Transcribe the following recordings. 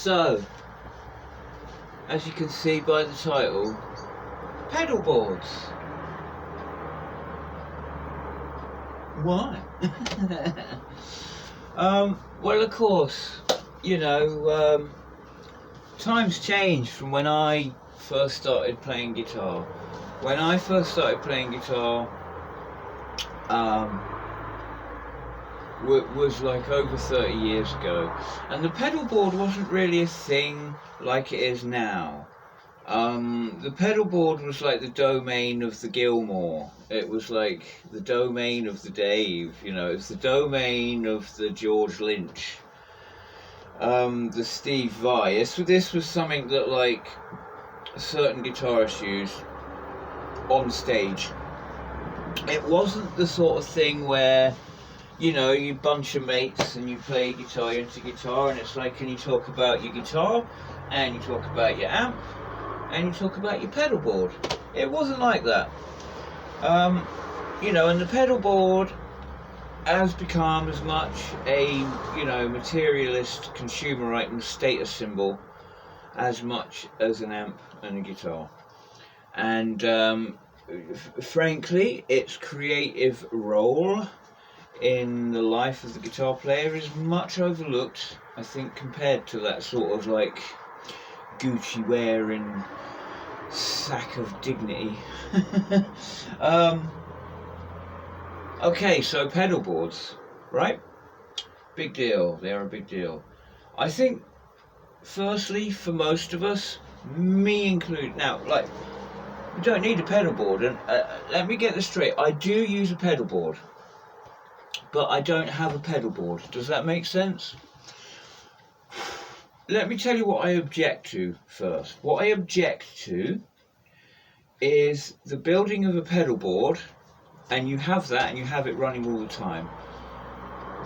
So, as you can see by the title, pedalboards. Why? Well, of course, you know, times changed from when I first started playing guitar. When I first started playing guitar, was like over 30 years ago, and the pedalboard wasn't really a thing like it is now. The pedalboard was like the domain of the Gilmore. It was like the domain of the Dave, you know, it's the domain of the George Lynch, the Steve Vai. This was something that like certain guitarists used on stage. It wasn't the sort of thing where, you know, you bunch of mates and you play guitar into guitar, and it's like, can you talk about your guitar, and you talk about your amp, and you talk about your pedalboard. It wasn't like that. You know, and the pedalboard has become as much a, you know, materialist consumer item status symbol as much as an amp and a guitar. And frankly, its creative role in the life of the guitar player is much overlooked, I think, compared to that sort of like Gucci wearing sack of dignity. Okay, so pedalboards, right? Big deal. They're a big deal. I think, firstly, for most of us, me included, now, like, we don't need a pedalboard, and let me get this straight. I do use a pedalboard, but I don't have a pedalboard. Does that make sense? Let me tell you what I object to first. What I object to is the building of a pedalboard, and you have that and you have it running all the time.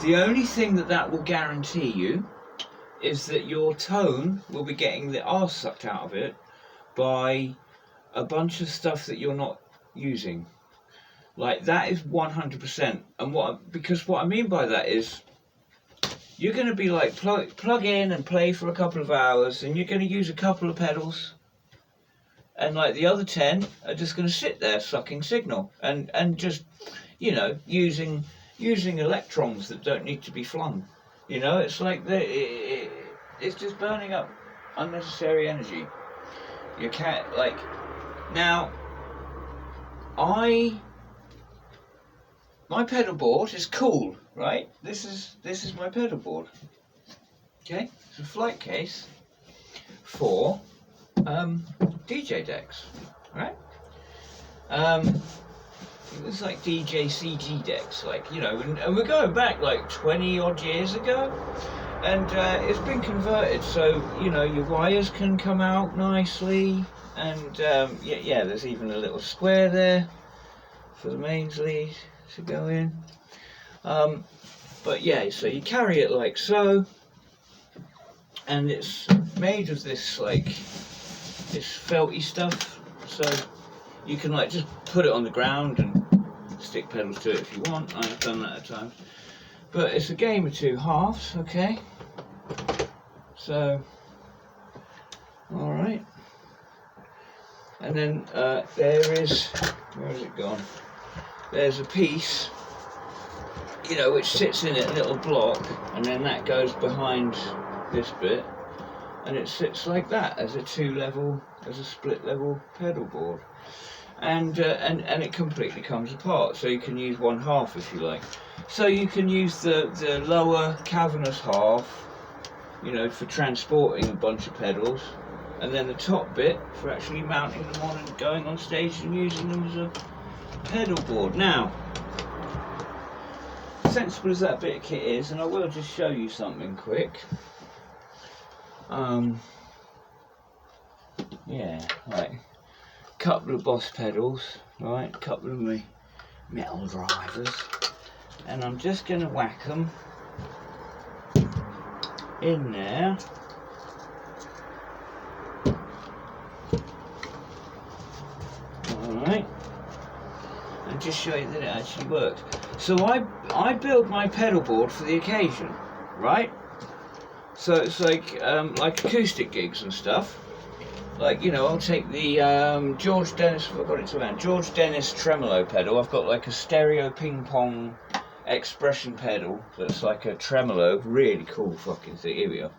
The only thing that will guarantee you is that your tone will be getting the arse sucked out of it by a bunch of stuff that you're not using. Like, that is 100%. And because what I mean by that is, you're going to be like, plug in and play for a couple of hours, and you're going to use a couple of pedals, and like the other 10 are just going to sit there sucking signal and just, you know, using electrons that don't need to be flung. You know, it's like it's just burning up unnecessary energy. You can't, like, now my pedalboard is cool, right? This is my pedalboard. Okay, it's a flight case for DJ decks, right? It's like DJ CG decks, like, you know, and we're going back like 20 odd years ago, and it's been converted, so, you know, your wires can come out nicely, and yeah, there's even a little square there for the mains lead to go in. But yeah, so you carry it like so, and it's made of this like this felty stuff, so you can like just put it on the ground and stick pedals to it if you want. I've done that at times, but it's a game of two halves. Okay, so all right, and then there is, where has it gone? There's a piece, you know, which sits in it, a little block, and then that goes behind this bit, and it sits like that as a split level pedal board, and it completely comes apart, so you can use one half if you like. So you can use the lower cavernous half, you know, for transporting a bunch of pedals, and then the top bit for actually mounting them on and going on stage and using them as a pedal board. Now, sensible as that bit of kit is, and I will just show you something quick. Yeah, like a couple of Boss pedals, right, a couple of my metal drivers, and I'm just going to whack them in there. Alright, and just show you that it actually works. So I built my pedal board for the occasion, right? So it's like acoustic gigs and stuff. Like, you know, I'll take the George Dennis, I've got it to hand, George Dennis tremolo pedal. I've got like a stereo ping pong expression pedal that's like a tremolo, really cool fucking thing. Here we are.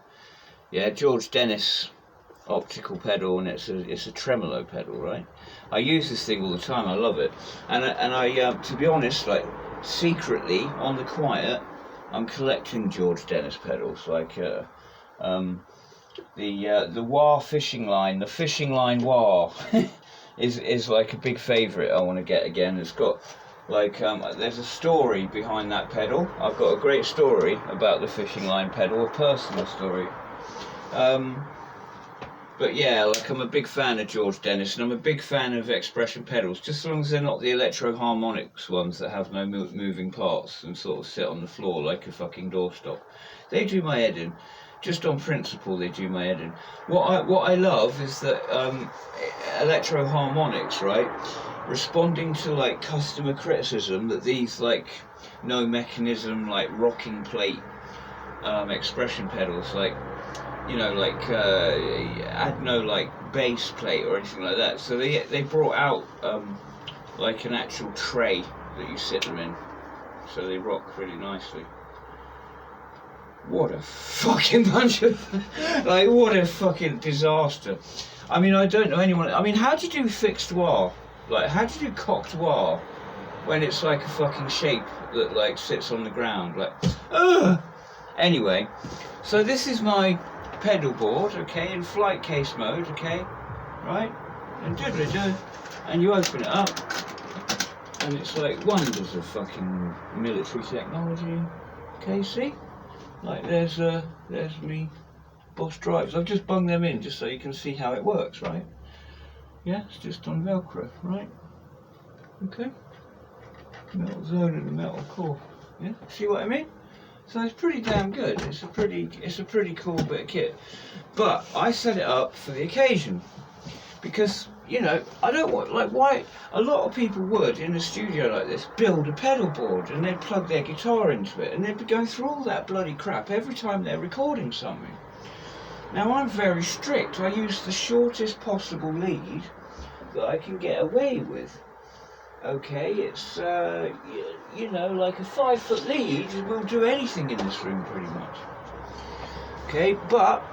Yeah, George Dennis optical pedal, and it's a tremolo pedal, right? I use this thing all the time. I love it, and I to be honest, like secretly on the quiet, I'm collecting George Dennis pedals, like the wah fishing line, the fishing line wah is like a big favourite I want to get again. It's got like there's a story behind that pedal. I've got a great story about the fishing line pedal, a personal story. But yeah, like I'm a big fan of George Dennis, and I'm a big fan of expression pedals, just as long as they're not the electro harmonics ones that have no moving parts and sort of sit on the floor like a fucking doorstop. They do my head in. Just on principle, they do my head in. What I love is that electro harmonics, right, responding to like customer criticism that these like no mechanism, like rocking plate expression pedals, like, you know, like had no like base plate or anything like that. So they brought out like an actual tray that you sit them in, so they rock really nicely. What a fucking bunch of like, what a fucking disaster. I mean, I don't know anyone. I mean, how do you do fixed wah? Like, how do you do cocked wah when it's like a fucking shape that like sits on the ground? Like, ugh. Anyway, so this is my pedal board, okay, in flight case mode, okay, right, and and you open it up, and it's like wonders of fucking military technology. Okay, see, like there's me boss drives. I've just bunged them in just so you can see how it works, right? Yeah, it's just on Velcro, right? Okay, metal zone and a metal core. Yeah, see what I mean? So it's pretty damn good. It's a pretty cool bit of kit. But I set it up for the occasion because, you know, I don't want, like, why a lot of people would in a studio like this build a pedal board and they'd plug their guitar into it and they'd be going through all that bloody crap every time they're recording something. Now I'm very strict. I use the shortest possible lead that I can get away with. Okay, it's you know, like a 5-foot lead will do anything in this room pretty much. Okay, but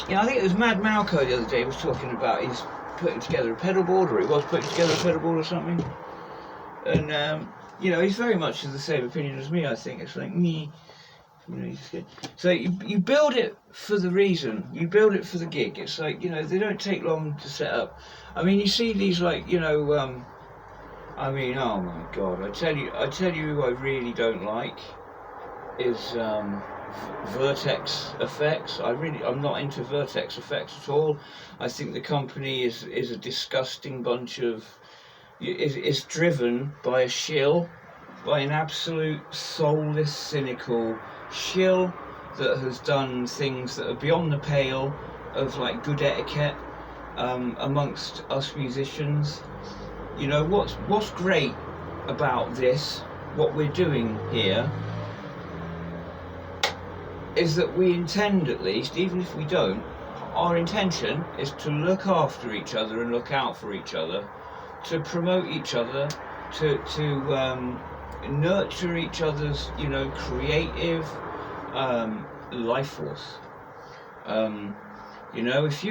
you know, I think it was Mad Malco the other day was talking about he's putting together a pedal board, or he was putting together a pedal board or something. And you know, he's very much of the same opinion as me. I think it's like me. You know, so you build it for the reason, you build it for the gig. It's like, you know, they don't take long to set up. I mean, you see these like, you know, I mean, oh my god, I tell you who I really don't like is Vertex effects. I'm not into Vertex effects at all. I think the company is a disgusting bunch of, is driven by a shill, by an absolute soulless, cynical shill that has done things that are beyond the pale of like good etiquette amongst us musicians. You know, what's great about this, what we're doing here, is that we intend, at least, even if we don't, our intention is to look after each other and look out for each other, to promote each other, to nurture each other's, you know, creative life force. You know, if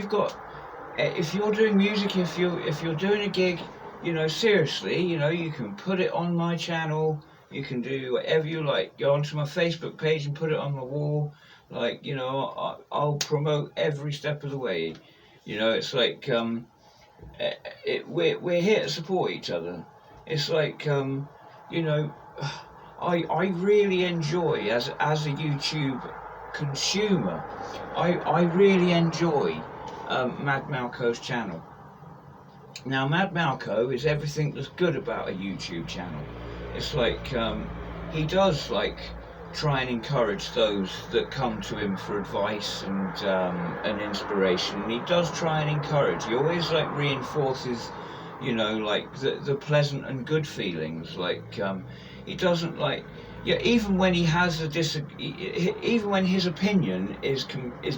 you're doing music, if you're doing a gig, you know, seriously, you know, you can put it on my channel, you can do whatever you like, go onto my Facebook page and put it on my wall, like, you know, I'll promote every step of the way. You know, it's like, we're here to support each other. It's like, you know, I really enjoy, as a YouTube consumer, I really enjoy Mad Malco's channel. Now, Mad Malco is everything that's good about a YouTube channel. It's like, he does like try and encourage those that come to him for advice and inspiration. And he does try and encourage. He always like reinforces, you know, like the pleasant and good feelings. Like, he doesn't like, yeah, even when he has even when his opinion is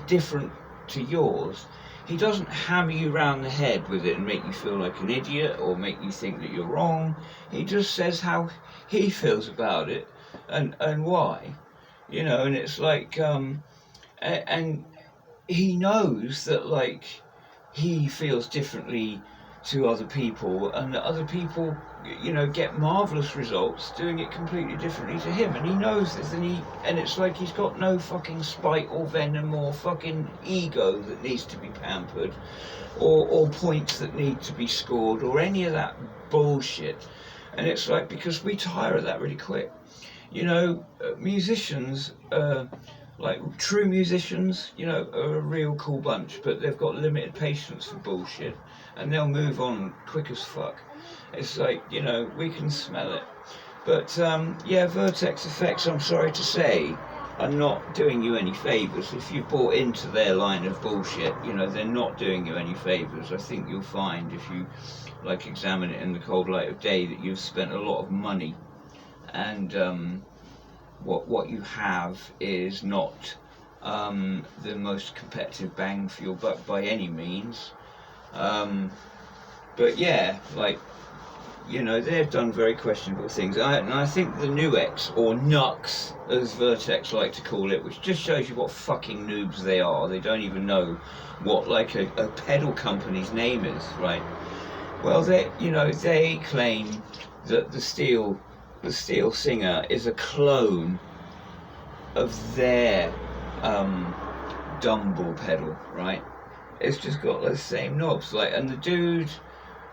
different to yours, he doesn't hammer you round the head with it and make you feel like an idiot or make you think that you're wrong. He just says how he feels about it and why, you know. And it's like and he knows that, like, he feels differently to other people, and that other people, you know, get marvelous results doing it completely differently to him, and he knows this, and it's like he's got no fucking spite or venom or fucking ego that needs to be pampered, or points that need to be scored, or any of that bullshit. And it's like, because we tire of that really quick, you know. Musicians, like true musicians, you know, are a real cool bunch, but they've got limited patience for bullshit, and they'll move on quick as fuck. It's like, you know, we can smell it. But yeah, Vertex Effects, I'm sorry to say, are not doing you any favours. If you've bought into their line of bullshit, you know, they're not doing you any favours. I think you'll find, if you, like, examine it in the cold light of day, that you've spent a lot of money, and what you have is not the most competitive bang for your buck by any means. But yeah, like, you know, they've done very questionable things. And I think the Nuex, or Nux, as Vertex like to call it, which just shows you what fucking noobs they are. They don't even know what, like, a pedal company's name is, right? Well, they, you know, they claim that the Steel Singer is a clone of their Dumble pedal, right? It's just got the same knobs, like, and the dude,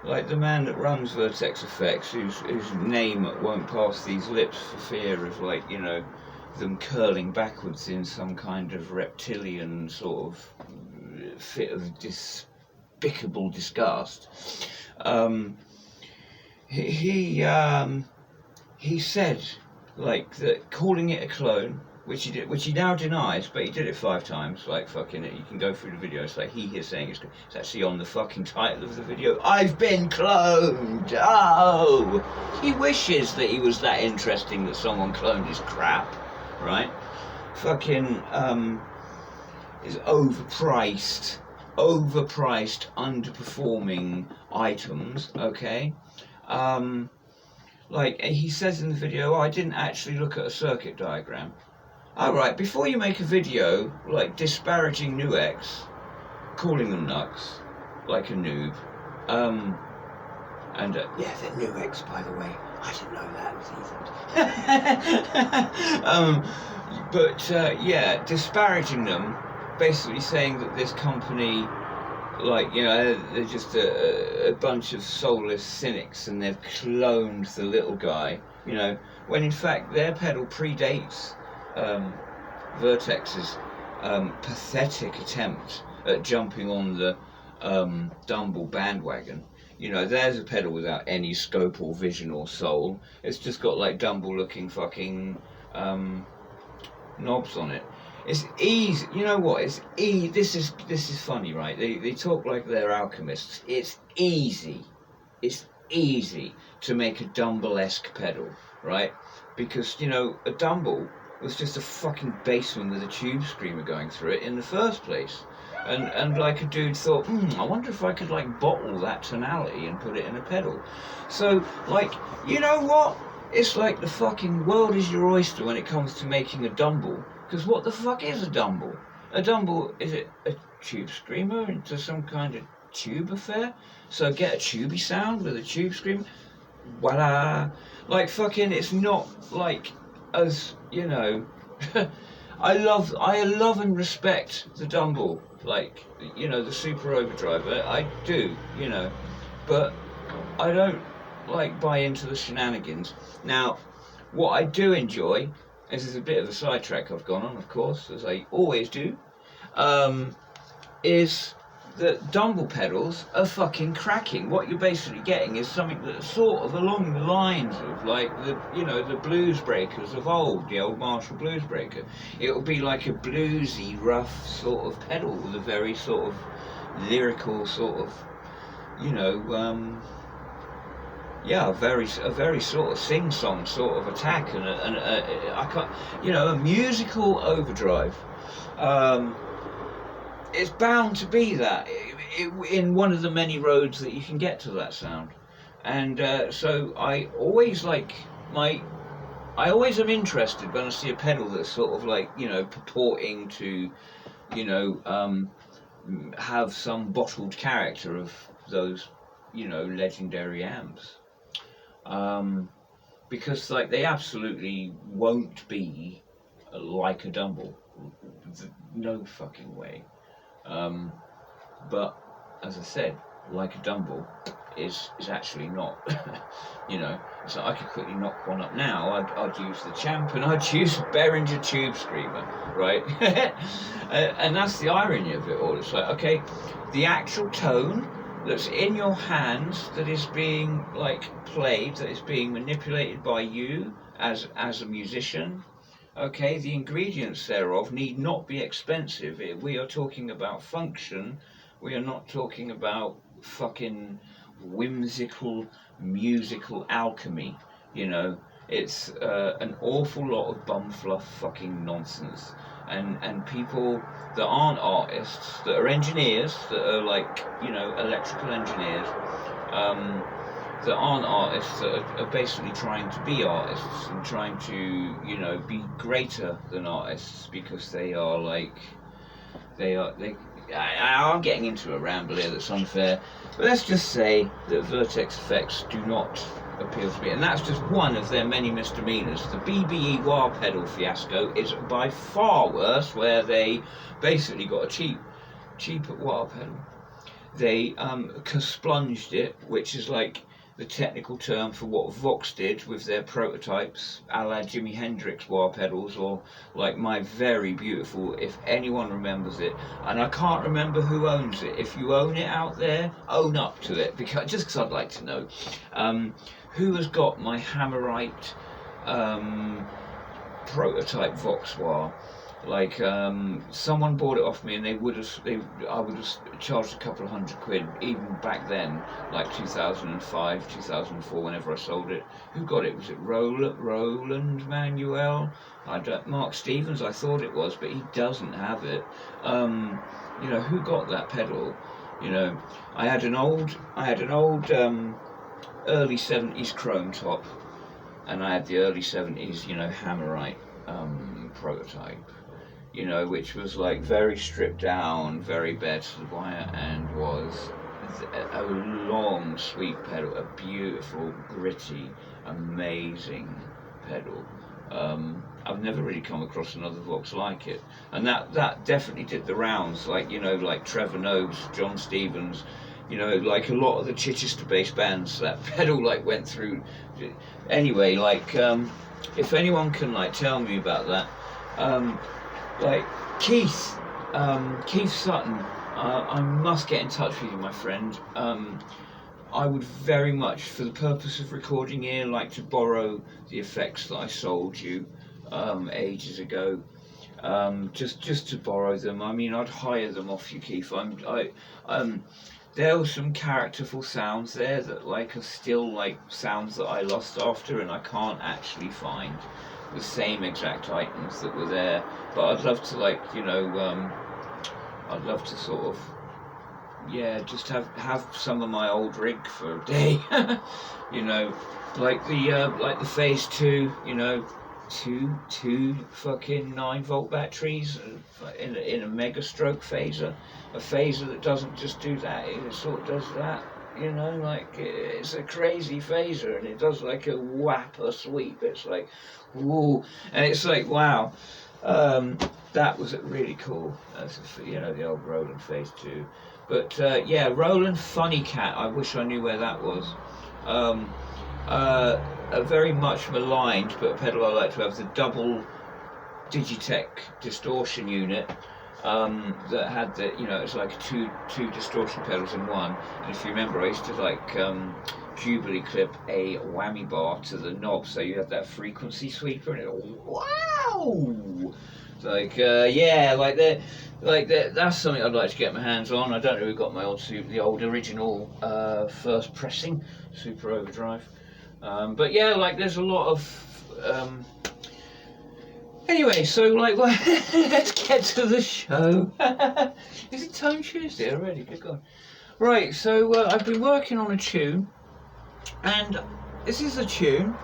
like the man that runs Vertex Effects, whose name won't pass these lips for fear of, like, you know, them curling backwards in some kind of reptilian sort of fit of despicable disgust. He said, like, that calling it a clone, which he now denies, but he did it 5 times, like, fucking it. You can go through the video. It's like he's saying it's actually on the fucking title of the video. I've been cloned. Oh, he wishes that he was that interesting that someone cloned his crap, right? Fucking is overpriced, underperforming items. Okay. Like, he says in the video, I didn't actually look at a circuit diagram. Alright, before you make a video, like, disparaging Nuex, calling them Nux, like a noob, and, yeah, they're Nuex, by the way. I didn't know that either. Yeah, disparaging them, basically saying that this company, like, you know, they're just a bunch of soulless cynics, and they've cloned the little guy, you know, when in fact their pedal predates Vertex's pathetic attempt at jumping on the Dumble bandwagon. You know, there's a pedal without any scope or vision or soul. It's just got, like, Dumble looking fucking knobs on it. It's easy, you know what, it's this is funny, right? They talk like they're alchemists. It's easy to make a Dumble-esque pedal, right? Because, you know, a Dumble was just a fucking bassman with a tube screamer going through it in the first place. And like, a dude thought, I wonder if I could, like, bottle that tonality and put it in a pedal. So, like, you know what? It's like the fucking world is your oyster when it comes to making a Dumble. Because what the fuck is a Dumble? A Dumble, is it a tube screamer into some kind of tube affair? So get a tubey sound with a tube screamer? Voila! Like, fucking, it's not like, as, you know, I love and respect the Dumble, like, you know, the Super Overdrive. I do, you know, but I don't, like, buy into the shenanigans. Now, what I do enjoy, this is a bit of a sidetrack I've gone on, of course, as I always do, is that Dumble pedals are fucking cracking. What you're basically getting is something that's sort of along the lines of, like, the, you know, the blues breakers of old, the old Marshall blues breaker. It'll be like a bluesy, rough sort of pedal with a very sort of lyrical sort of, you know, yeah, a very sort of sing-song sort of attack, and I can't, you know, a musical overdrive. It's bound to be that in one of the many roads that you can get to that sound, and so I always am interested when I see a pedal that's sort of like, you know, purporting to, you know, have some bottled character of those, you know, legendary amps. Because like they absolutely won't be like a Dumble, no fucking way. But as I said, like a Dumble is actually not. You know, so I could quickly knock one up now. I'd use the Champ, and I'd use a Behringer Tube Screamer, right? And that's the irony of it all. It's like, okay, the actual tone that's in your hands, that is being like played, that is being manipulated by you as a musician, okay, the ingredients thereof need not be expensive. We are talking about function. We are not talking about fucking whimsical musical alchemy, you know. It's an awful lot of bumfluff fucking nonsense, and people that aren't artists, that are engineers, that are like, you know, electrical engineers, that aren't artists, that are basically trying to be artists and trying to, you know, be greater than artists because they are like, I'm getting into a ramble here that's unfair, but let's just say that Vertex effects do not appeal to me, and that's just one of their many misdemeanors. The BBE wah pedal fiasco is by far worse, where they basically got a cheap wah pedal. They splunged it, which is like the technical term for what Vox did with their prototypes, a la Jimi Hendrix wah pedals, or like my very beautiful, if anyone remembers it, and I can't remember who owns it. If you own it out there, own up to it, because I'd like to know who has got my Hammerite prototype Vox wah. Like someone bought it off me, and I would have charged a couple of £100 even back then, like 2005, 2004, whenever I sold it. Who got it? Was it Roland Manuel? Mark Stevens, I thought it was, but he doesn't have it. You know, who got that pedal? You know, I had an old early 70s chrome top, and I had the early 70s, you know, Hammerite prototype, you know, which was like very stripped down, very bare to the wire, and was a long, sweet pedal, a beautiful, gritty, amazing pedal. I've never really come across another Vox like it, and that definitely did the rounds. Like, you know, like Trevor Nobbs, John Stevens, you know, like a lot of the Chichester-based bands, that pedal like went through. Anyway, like if anyone can like tell me about that, like Keith Sutton, I must get in touch with you, my friend. I would very much, for the purpose of recording here, like to borrow the effects that I sold you ages ago. Just to borrow them. I mean, I'd hire them off you, Keith. There were some characterful sounds there that like are still like sounds that I lost after, and I can't actually find the same exact items that were there. But I'd love to, like, you know, I'd love to sort of, yeah, just have some of my old rig for a day. You know, like the phase 2, you know, two fucking 9-volt batteries in a mega stroke phaser, a phaser that doesn't just do that, it sort of does that, you know, like it's a crazy phaser, and it does like a whapper sweep. It's like, whoa, and it's like, wow. That was really cool. That's, you know, the old Roland phase 2. But yeah, Roland Funny Cat, I wish I knew where that was. A very much maligned, but a pedal I like to have, the double Digitech distortion unit, that had the, you know, it's like two distortion pedals in one. And if you remember, I used to like Jubilee clip a whammy bar to the knob, so you have that frequency sweeper, and it, wow, like yeah, like like that's something I'd like to get my hands on. I don't know. We've got my the old original first pressing Super Overdrive, but yeah, like there's a lot of. Anyway, so like, well, let's get to the show. Is it Tone Tuesday already? Good God. Right, so I've been working on a tune, and this is a tune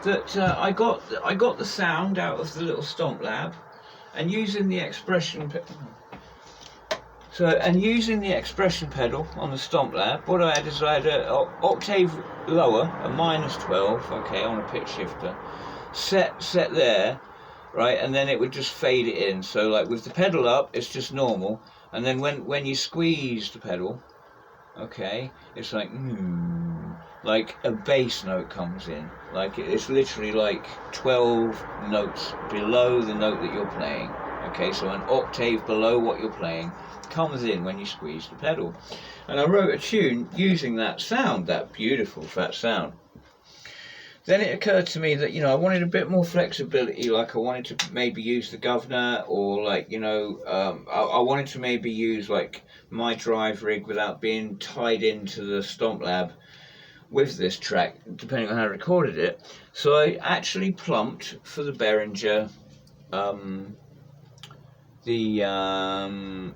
that I got the sound out of the little Stomp Lab, and using the expression using the expression pedal on the Stomp Lab, what I had is I had an octave lower, a -12, okay, on a pitch shifter, set there. Right, and then it would just fade it in. So like with the pedal up, it's just normal, and then when you squeeze the pedal, okay, it's like a bass note comes in. Like it's literally like 12 notes below the note that you're playing. Okay, so an octave below what you're playing comes in when you squeeze the pedal. And I wrote a tune using that sound, that beautiful fat sound. Then it occurred to me that, you know, I wanted a bit more flexibility, like I wanted to maybe use the governor, or like, you know, I wanted to maybe use like my drive rig without being tied into the Stomp Lab with this track, depending on how I recorded it. So I actually plumped for the Behringer,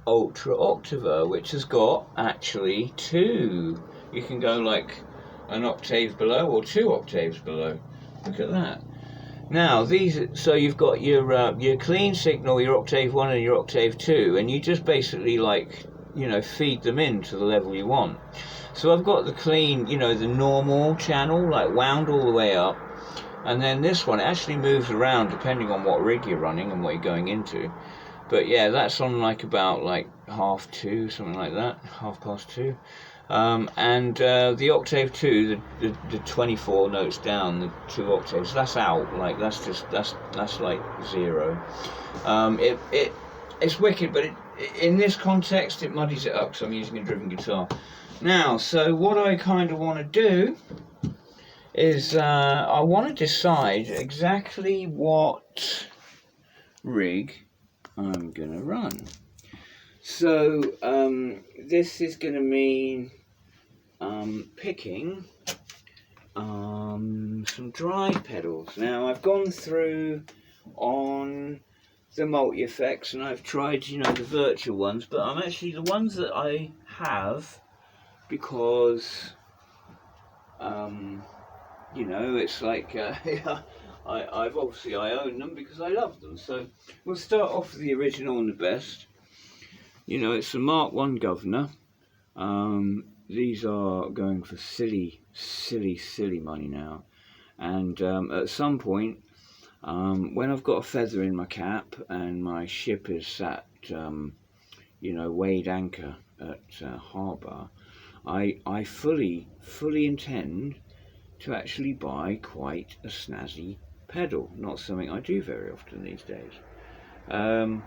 Ultra Octaver, which has got actually two. You can go like an octave below or 2 octaves below. Look at that. Now these, so you've got your clean signal, your octave 1 and your octave 2, and you just basically like, you know, feed them in to the level you want. So I've got the clean, you know, the normal channel, like wound all the way up, and then this one actually moves around depending on what rig you're running and what you're going into. But yeah, that's on like about like 1/2, something like that, 2:30. And the octave 2, the 24 notes down, the 2 octaves, that's out. Like that's like 0. It's wicked, but in this context it muddies it up, so I'm using a driven guitar. Now, so what I kind of want to do is I want to decide exactly what rig I'm gonna run. So this is gonna mean picking some drive pedals. Now I've gone through on the multi-effects and I've tried, you know, the virtual ones, but I'm actually the ones that I have because you know, it's like I've obviously I own them because I love them. So we'll start off with the original and the best. You know, it's a Mark 1 governor. These are going for silly money now. And at some point, when I've got a feather in my cap and my ship is sat, you know, weighed anchor at harbour, I fully intend to actually buy quite a snazzy pedal. Not something I do very often these days. And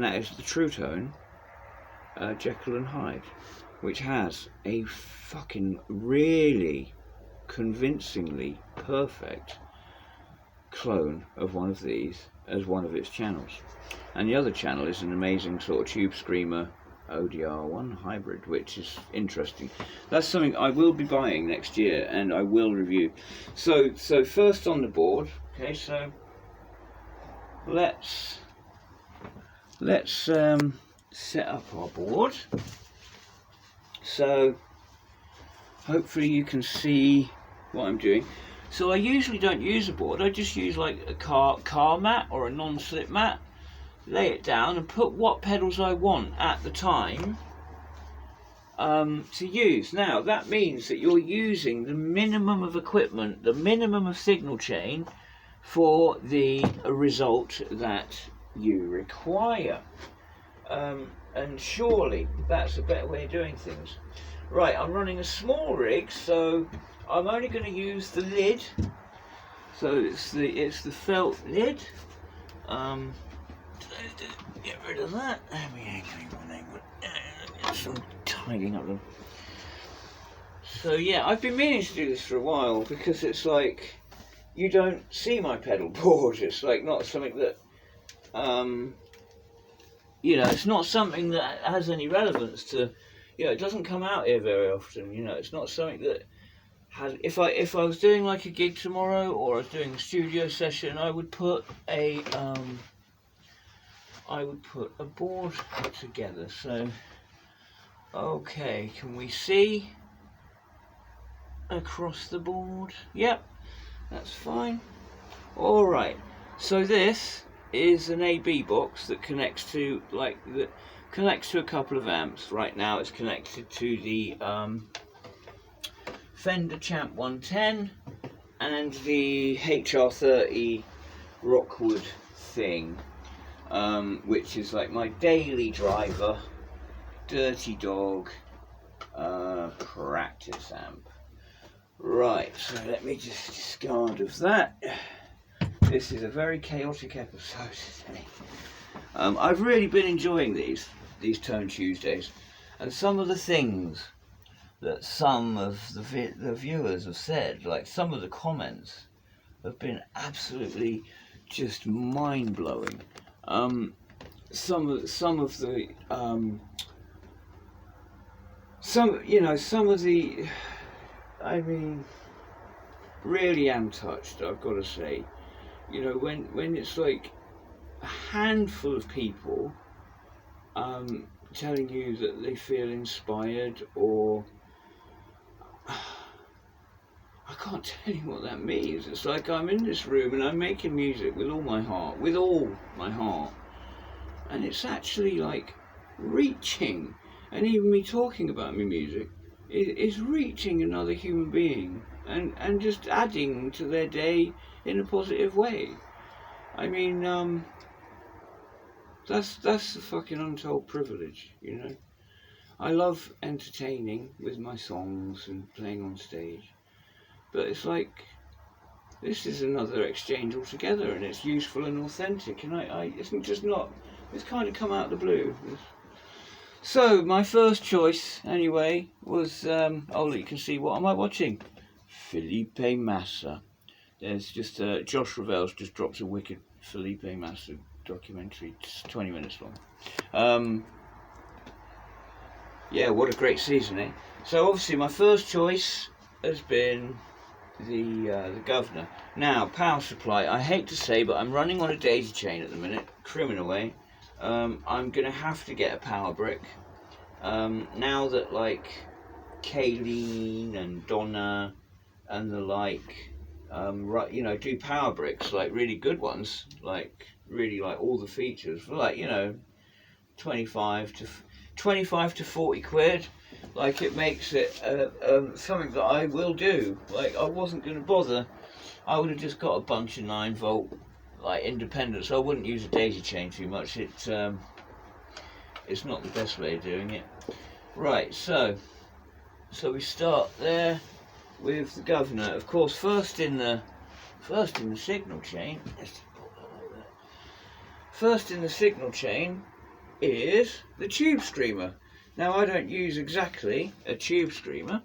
that is the True Tone Jekyll and Hyde, which has a fucking really convincingly perfect clone of one of these as one of its channels. And the other channel is an amazing sort of Tube Screamer ODR1 hybrid, which is interesting. That's something I will be buying next year and I will review. So first on the board, okay, so let's set up our board. So hopefully you can see what I'm doing. So I usually don't use a board, I just use like a car mat or a non-slip mat, lay it down and put what pedals I want at the time to use. Now that means that you're using the minimum of equipment, the minimum of signal chain for the result that you require. And surely that's a better way of doing things. Right, I'm running a small rig, so I'm only going to use the lid. So it's the felt lid. Get rid of that. Get some tidying up them. So yeah, I've been meaning to do this for a while because it's like you don't see my pedal board. It's like not something that you know, it's not something that has any relevance to, you know, it doesn't come out here very often. You know, it's not something that has. If I was doing like a gig tomorrow, or I was doing a studio session, I would put a board together. So, okay, can we see across the board? Yep, that's fine. All right. So this is an AB box that connects to a couple of amps. Right now it's connected to the Fender Champ 110 and the HR30 Rockwood thing, which is like my daily driver, dirty dog practice amp. Right, so let me just discard of that. This is a very chaotic episode today. I've really been enjoying these Tone Tuesdays, and some of the things that some of the viewers have said, like some of the comments, have been absolutely just mind blowing. Some of the I mean, really am touched, I've got to say. You know, when it's like a handful of people telling you that they feel inspired, or I can't tell you what that means. It's like I'm in this room and I'm making music with all my heart, and it's actually like reaching, and even me talking about my music is reaching another human being and just adding to their day in a positive way. I mean, that's a fucking untold privilege, you know. I love entertaining with my songs and playing on stage, but it's like, this is another exchange altogether, and it's useful and authentic, and it's just not, it's kind of come out of the blue. So my first choice anyway was, you can see, what am I watching? Felipe Massa. There's just Josh Ravel's just dropped a wicked Felipe Massa documentary. It's 20 minutes long. Yeah, what a great season, eh? So obviously my first choice has been the Governor. Now, power supply, I hate to say, but I'm running on a daisy chain at the minute, criminal way. I'm gonna have to get a power brick. Now that like Kayleen and Donna and the like, you know, do power bricks, like really good ones, like really like all the features for, like, you know, 25 to 40 quid. Like, it makes it something that I will do. Like, I wasn't going to bother. I would have just got a bunch of 9-volt like independent, so I wouldn't use a daisy chain too much. It's not the best way of doing it. Right, so we start there with the Governor. Of course, first in the signal chain. First in the signal chain is the tube screamer. Now, I don't use exactly a tube screamer.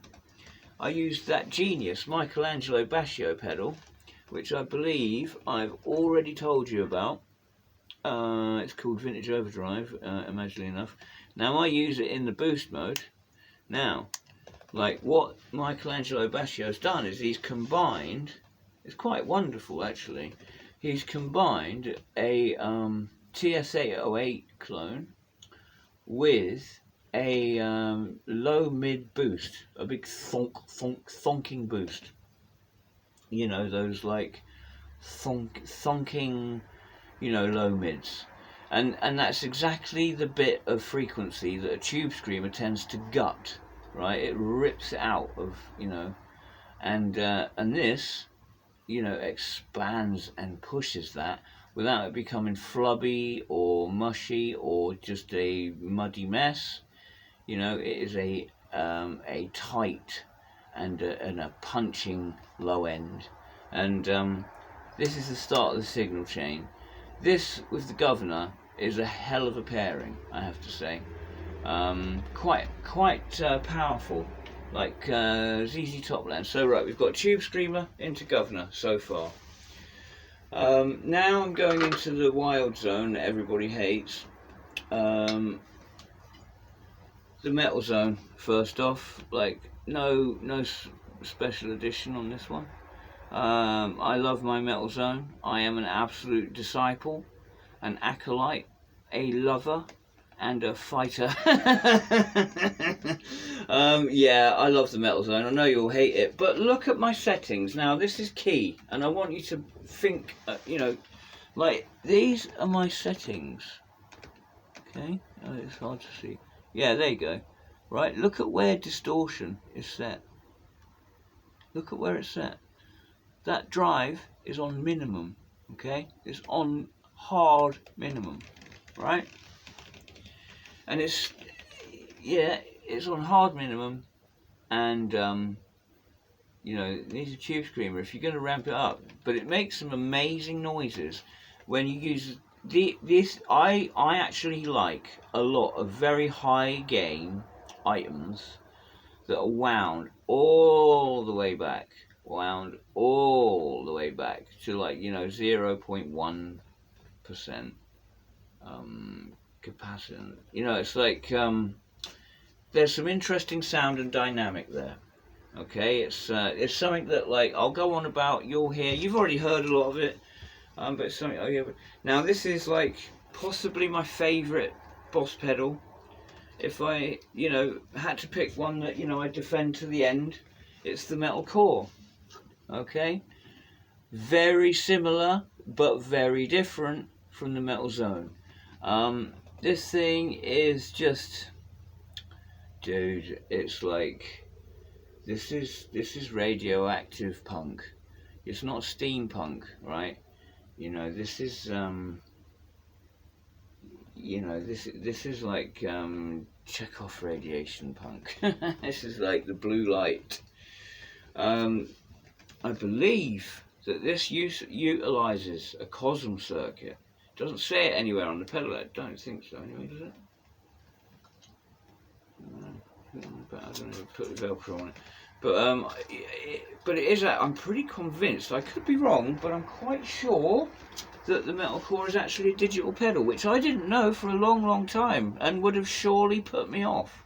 I use that genius Michelangelo Bascio pedal, which I believe I've already told you about. It's called Vintage Overdrive, imaginably enough. Now, I use it in the boost mode. Now, like, what Michelangelo Bascio's done is he's combined, it's quite wonderful actually, he's combined a TS-808 clone with a low mid boost, a big thonking boost. You know, those like thonking, you know, low mids. And that's exactly the bit of frequency that a tube screamer tends to gut, right? It rips it out of, you know, and this, you know, expands and pushes that without it becoming flubby or mushy or just a muddy mess. You know, it is a tight and a punching low end, and this is the start of the signal chain. This with the Governor is a hell of a pairing, I have to say. Quite powerful, like ZZ Topland. So right, we've got Tube Screamer into Governor so far. Now I'm going into the wild zone that everybody hates, The Metal Zone, first off, like no special edition on this one. I love my Metal Zone. I am an absolute disciple, an acolyte, a lover, and a fighter. Yeah, I love the Metal Zone. I know you'll hate it, but look at my settings. Now, this is key, and I want you to think, you know, like, these are my settings. Okay, oh, it's hard to see. Yeah, there you go. Right, look at where distortion is set. Look at where it's set. That drive is on minimum, okay? It's on hard minimum, right? And it's, yeah, it's on hard minimum, and, you know, it needs a tube screamer if you're going to ramp it up. But it makes some amazing noises when you use this. I actually like a lot of very high gain items that are wound all the way back, to, like, you know, 0.1% capacitance. You know, it's like there's some interesting sound and dynamic there. Okay, it's something that, like, I'll go on about. You'll hear. You've already heard a lot of it, but it's something. Oh yeah. But now this is like possibly my favourite Boss pedal. If I, you know, had to pick one that, you know, I defend to the end, it's the Metal Core. Okay, very similar but very different from the Metal Zone. This thing is just, dude, it's like, this is radioactive punk. It's not steampunk, right? You know, this is you know, this is like Chekhov radiation punk. This is like the blue light. I believe that this utilizes a COSM circuit. It doesn't say it anywhere on the pedal. I don't think so. Anyway, does it? I don't know. Put the Velcro on it. But it is. I'm pretty convinced. I could be wrong, but I'm quite sure that the Metal Core is actually a digital pedal, which I didn't know for a long time, and would have surely put me off.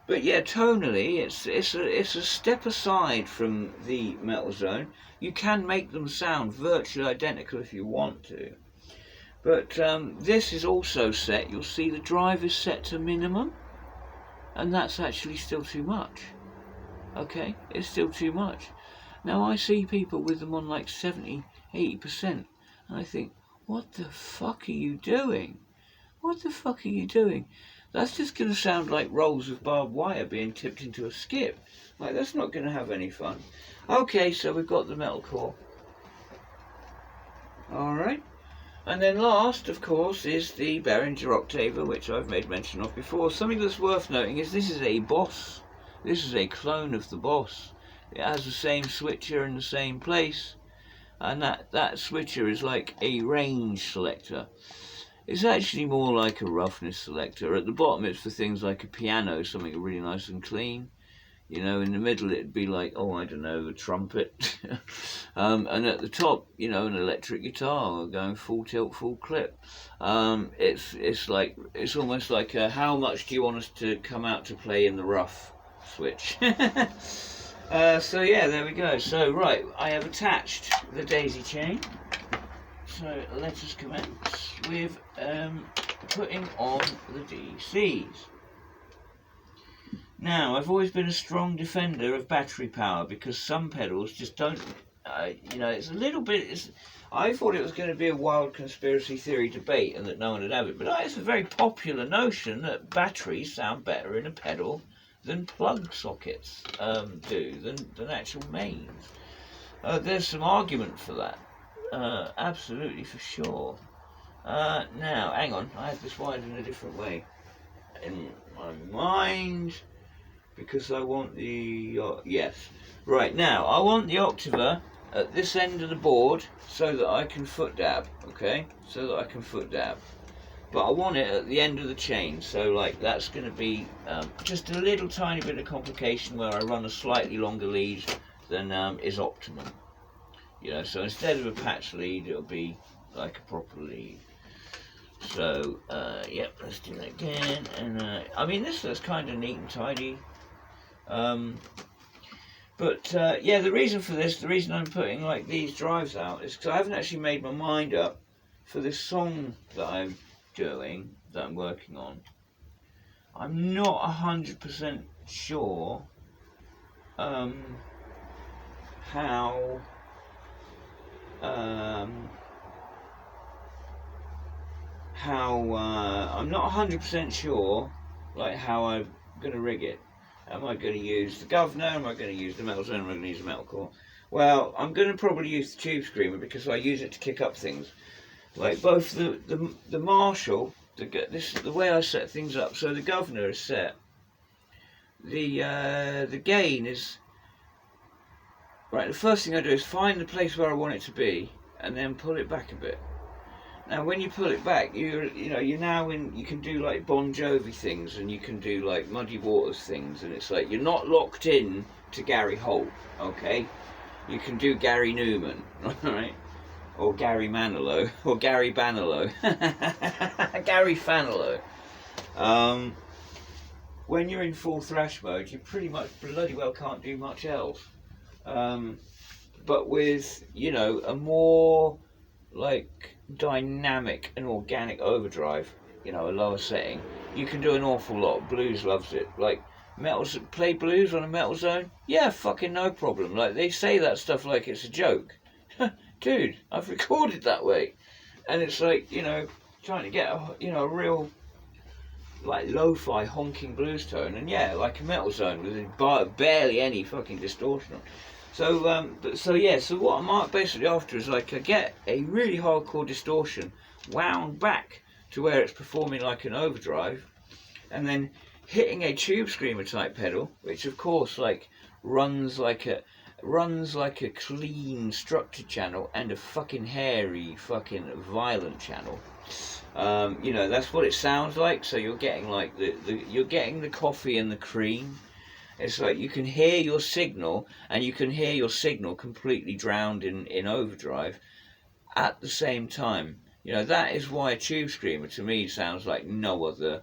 But yeah, tonally, it's a step aside from the Metal Zone. You can make them sound virtually identical if you want to. But this is also set. You'll see the drive is set to minimum, and that's actually still too much. Okay, it's still too much. Now I see people with them on like 70, 80%, and I think, what the fuck are you doing? What the fuck are you doing? That's just going to sound like rolls of barbed wire being tipped into a skip. Like, that's not going to have any fun. Okay, so we've got the Metal Core. Alright. And then last, of course, is the Behringer Octaver, which I've made mention of before. Something that's worth noting is this is a Boss. This is a clone of the Boss. It has the same switcher in the same place. And that switcher is like a range selector. It's actually more like a roughness selector. At the bottom it's for things like a piano, something really nice and clean. You know, in the middle it'd be like, oh, I don't know, a trumpet. And at the top, you know, an electric guitar going full tilt, full clip. It's almost like a, how much do you want us to come out to play in the rough switch. So yeah, there we go. So right, I have attached the daisy chain. So let us commence with putting on the DCs. Now, I've always been a strong defender of battery power because some pedals just don't, you know, it's a little bit, I thought it was going to be a wild conspiracy theory debate and that no one would have it, but it's a very popular notion that batteries sound better in a pedal than plug sockets do, than actual mains. There's some argument for that. Absolutely, for sure. Now, hang on, I have this wired in a different way in my mind because I want the, yes. Right, now, I want the Octaver at this end of the board so that I can foot dab, okay? So that I can foot dab. But I want it at the end of the chain, so like that's going to be just a little tiny bit of complication where I run a slightly longer lead than is optimum. You know, so instead of a patch lead, it'll be like a proper lead. So, yep, let's do that again. And I mean, this looks kind of neat and tidy. But yeah, the reason for this, the reason I'm putting like these drives out is because I haven't actually made my mind up for this song that I'm doing, that I'm working on. I'm not 100% sure how I'm not 100% sure like how I'm gonna rig it. Am I going to use the governor? Am I going to use the metal zone? Am I going to use the metal core? Well, I'm going to probably use the tube screamer because I use it to kick up things. Like both the Marshall, the way I set things up. So the governor is set. The gain is right. The first thing I do is find the place where I want it to be, and then pull it back a bit. Now, when you pull it back, you can do like Bon Jovi things, and you can do like Muddy Waters things, and it's like you're not locked in to Gary Holt, okay? You can do Gary Newman, right? Or Gary Manilow, or Gary Bannilow, Gary Fanilow. When you're in full thrash mode, you pretty much bloody well can't do much else. But with, you know, a more like dynamic and organic overdrive, you know, a lower setting, you can do an awful lot. Blues loves it. Like play blues on a metal zone, yeah, fucking no problem. Like they say that stuff like it's a joke. Dude, I've recorded that way, and it's like, you know, trying to get a real like lo-fi honking blues tone, and yeah, like a metal zone with barely any fucking distortion on. So, so what I'm basically after is like I get a really hardcore distortion wound back to where it's performing like an overdrive, and then hitting a tube screamer type pedal, which of course like runs like a clean structured channel and a fucking hairy fucking violent channel. You know, that's what it sounds like. So you're getting like you're getting the coffee and the cream. It's like you can hear your signal, and you can hear your signal completely drowned in overdrive at the same time. You know, that is why a tube screamer to me sounds like no other,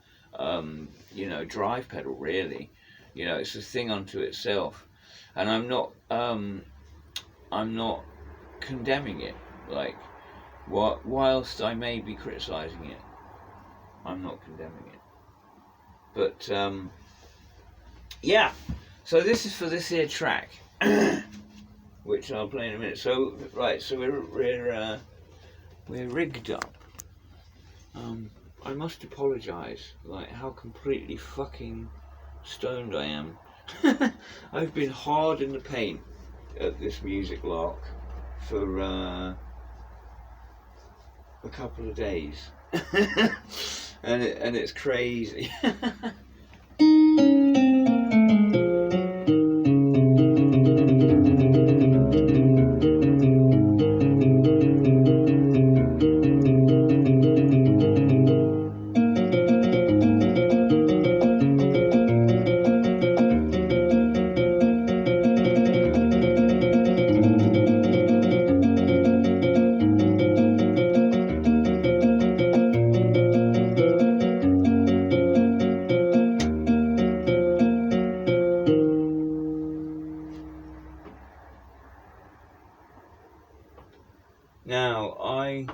you know, drive pedal really. You know, it's a thing unto itself, and I'm not condemning it. Like, whilst I may be criticising it, I'm not condemning it. But yeah, so this is for this here track, which I'll play in a minute. So right, so we're rigged up. I must apologise, like how completely fucking stoned I am. I've been hard in the paint at this music lark for a couple of days, and it's crazy. Now, I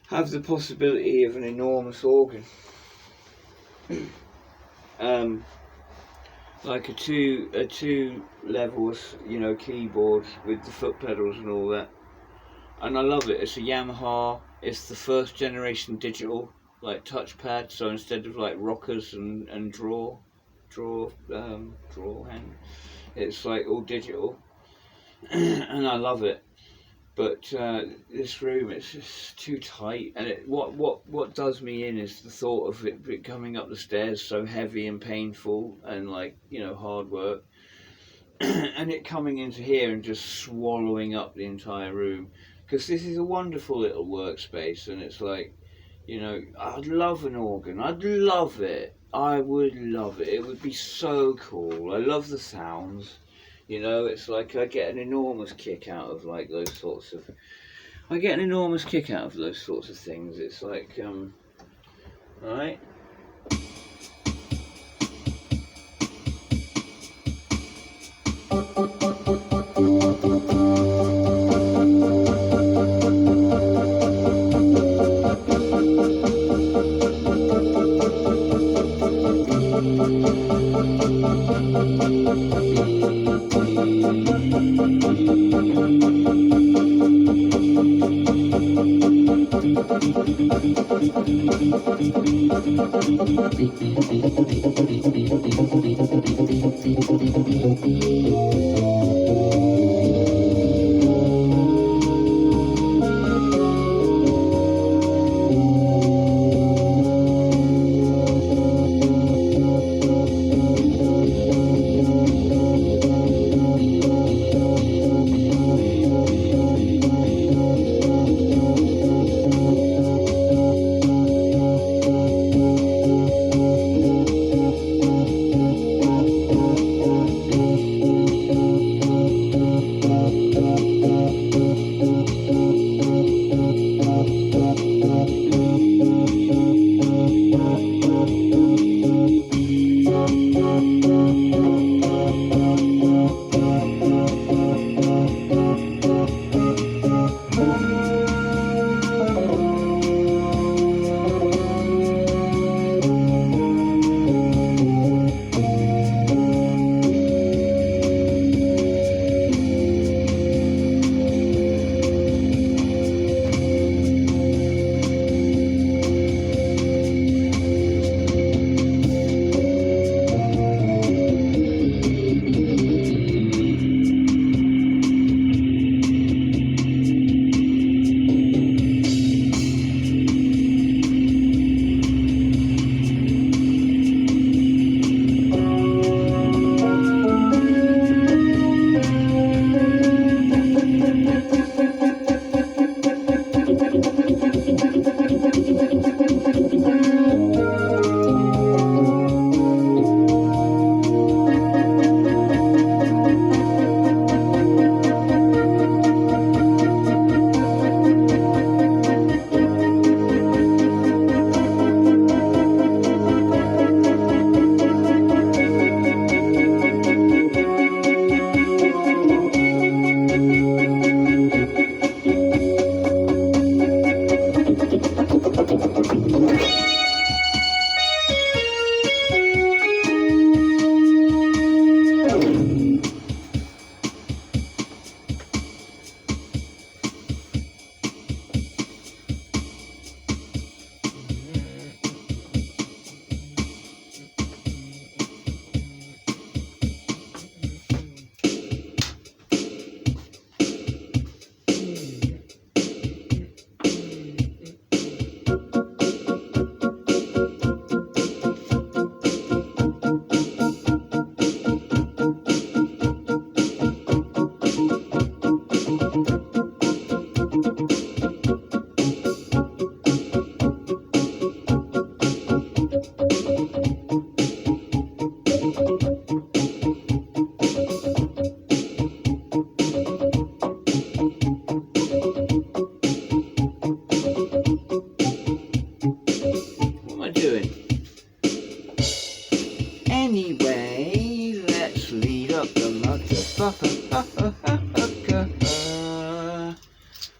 have the possibility of an enormous organ, like a two levels, you know, keyboard with the foot pedals and all that, and I love it. It's a Yamaha. It's the first generation digital, like touchpad. So instead of like rockers and draw hand, it's like all digital, and I love it. But this room, it's just too tight, and what does me in is the thought of it coming up the stairs so heavy and painful and like, you know, hard work, and it coming into here and just swallowing up the entire room. Because this is a wonderful little workspace, and it's like, you know, I'd love an organ. I'd love it. I would love it. It would be so cool. I love the sounds. You know, it's like I get an enormous kick out of like those sorts of I get an enormous kick out of those sorts of things. It's like, right.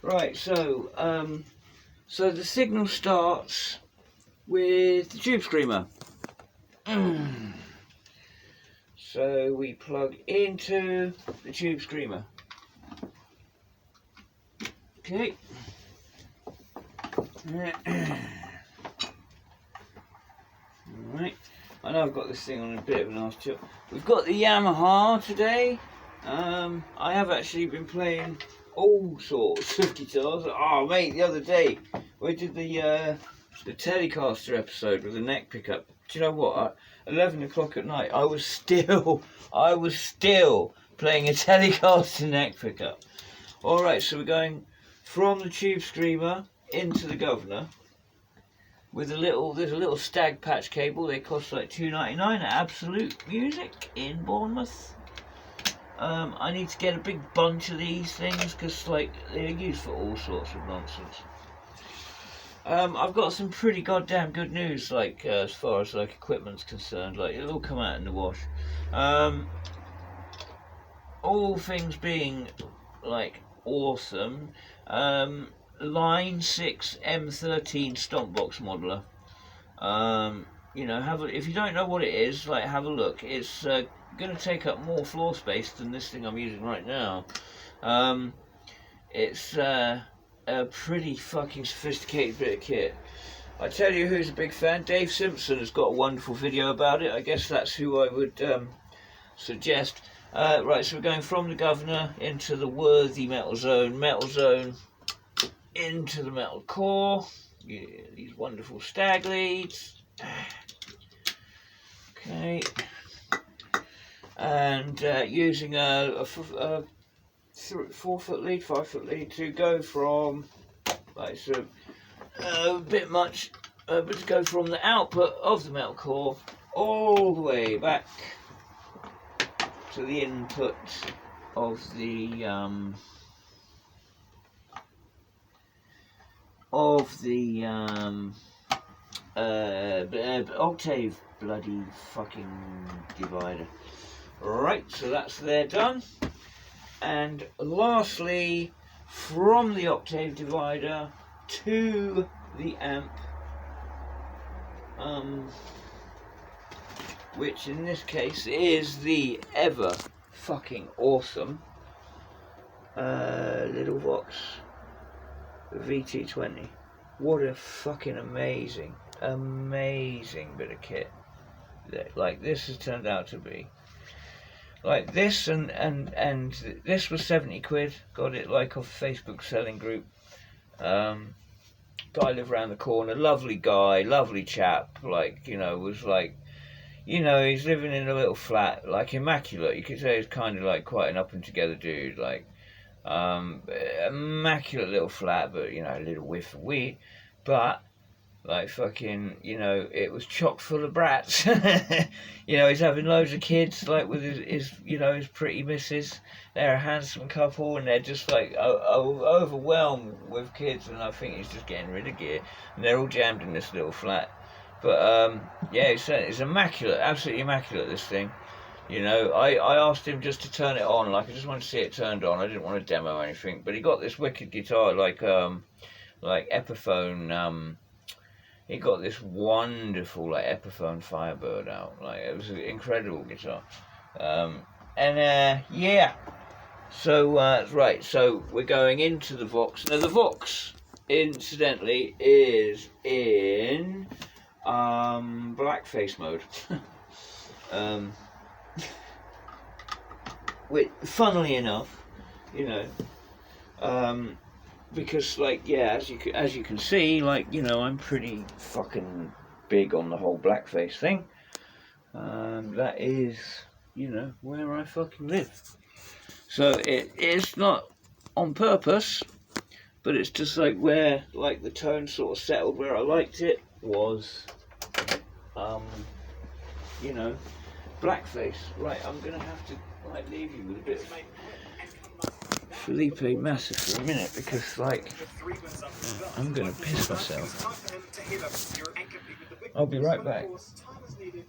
Right, so the signal starts with the tube screamer. So we plug into the tube screamer. Okay. Alright, I know I've got this thing on a bit of an arse tilt. We've got the Yamaha today. I have actually been playing all sorts of guitars. Oh mate, the other day we did the Telecaster episode with the neck pickup. Do you know what? At 11 o'clock at night, I was still playing a Telecaster neck pickup. Alright, so we're going from the tube screamer into the governor with there's a little stag patch cable. They cost like $2.99 at Absolute Music in Bournemouth. I need to get a big bunch of these things because like they're used for all sorts of nonsense. I've got some pretty goddamn good news, like as far as like equipment's concerned. Like it'll all come out in the wash. All things being like awesome. Line 6 M13 Stompbox modeler. You know, if you don't know what it is, like have a look. It's going to take up more floor space than this thing I'm using right now. It's a pretty fucking sophisticated bit of kit. I tell you who's a big fan. Dave Simpson has got a wonderful video about it. I guess that's who I would suggest. Right, so we're going from the governor into the worthy metal zone into the metal core. Yeah, these wonderful stag leads. Okay, and using a 4-foot lead, 5-foot lead to go from like so a bit much, but to go from the output of the metal core all the way back to the input of the octave bloody fucking divider. Right, so that's there done. And lastly, from the octave divider to the amp, which in this case is the ever fucking awesome little Vox Pt.1. What a fucking amazing bit of kit. Like this has turned out to be. Like this and this was 70 quid. Got it like off Facebook selling group. Guy lived around the corner, lovely guy, lovely chap. Like, you know, was like, you know, he's living in a little flat, like immaculate. You could say he's kind of like quite an up and together dude, like immaculate little flat, but you know, a little whiff of weed, but like fucking, you know, it was chock full of brats. You know, he's having loads of kids, like with his you know, his pretty missus. They're a handsome couple, and they're just like overwhelmed with kids. And I think he's just getting rid of gear, and they're all jammed in this little flat. But yeah, it's immaculate, absolutely immaculate. This thing, you know, I asked him just to turn it on, like I just wanted to see it turned on. I didn't want to demo anything, but he got this wicked guitar, like Epiphone. He got this wonderful like Epiphone Firebird out. Like it was an incredible guitar. Yeah. So right, so we're going into the Vox. Now the Vox, incidentally, is in blackface mode. Which, funnily enough, you know, because like yeah, as you can see, like, you know, I'm pretty fucking big on the whole blackface thing. That is, you know, where I fucking live. So it's not on purpose, but it's just like where like the tone sort of settled where I liked it was, you know, blackface. Right, I'm gonna have to like leave you with a bit of Felipe Massa for a minute because like I'm gonna piss myself. I'll be right back.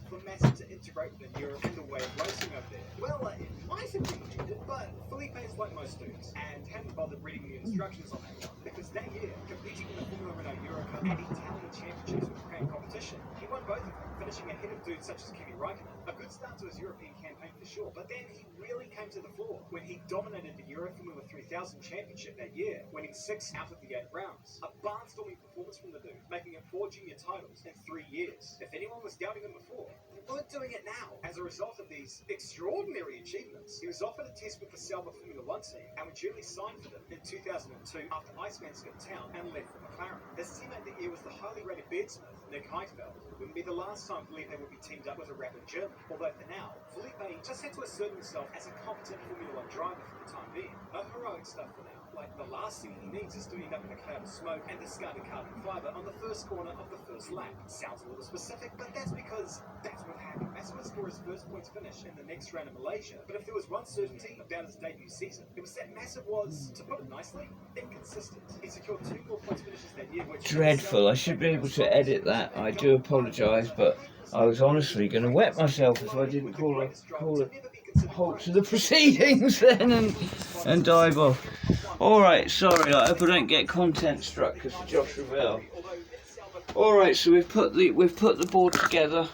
For Massa to integrate with Europe and the way of racing over there. Well, it might have been needed, but Felipe is like most dudes and hadn't bothered reading the instructions on that one because that year, competing in the Formula Renault Europe Cup and Italian Championships with Grand Competition, he won both of them, finishing ahead of dudes such as Kimi Raikkonen. A good start to his European campaign for sure, but then he really came to the fore when he dominated the Euro Formula 3000 Championship that year, winning 6 out of the 8 rounds. A barnstorming performance from the dude, making it 4 junior titles in 3 years. If anyone was doubting him before, they weren't doing it now. As a result of these extraordinary achievements, he was offered a test with the Sauber Formula 1 team and was duly signed for them in 2002 after Iceman skipped town and left for McLaren. His teammate that year was the highly rated beardsmith, Nick Heidfeld. It wouldn't be the last time Felipe would be teamed up with a rapid German, although for now, Felipe just had to assert himself as a competent Formula 1 driver for the time being. A heroic stuff for now. Like, the last thing he needs is to end up in a cloud of smoke and discarded carbon fibre on the first corner of the first lap. Sounds a little specific, but that's because that's what happened. Massa would score his first points finish in the next round of Malaysia, but if there was one certainty about his debut season, it was that Massa was, to put it nicely, inconsistent. He secured 2 more points finishes that year, which... Dreadful. I should be able to edit that. I do apologise, but I was honestly going to wet myself if I didn't call a halt to the proceedings then and dive off. Alright, sorry, I hope I don't get content struck because of Josh Ravel. Alright, so we've put the board together.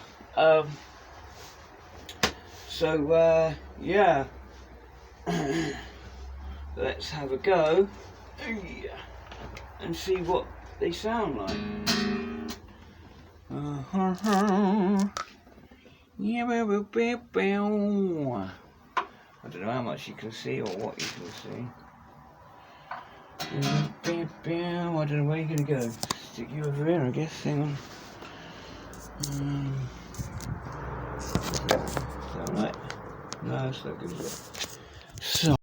Yeah. Let's have a go and see what they sound like. Yeah, I don't know how much you can see or what you can see. I don't know where you're going to go. Stick you over here, I guess. Hang on. Is that right? No, it's not good, is it? So.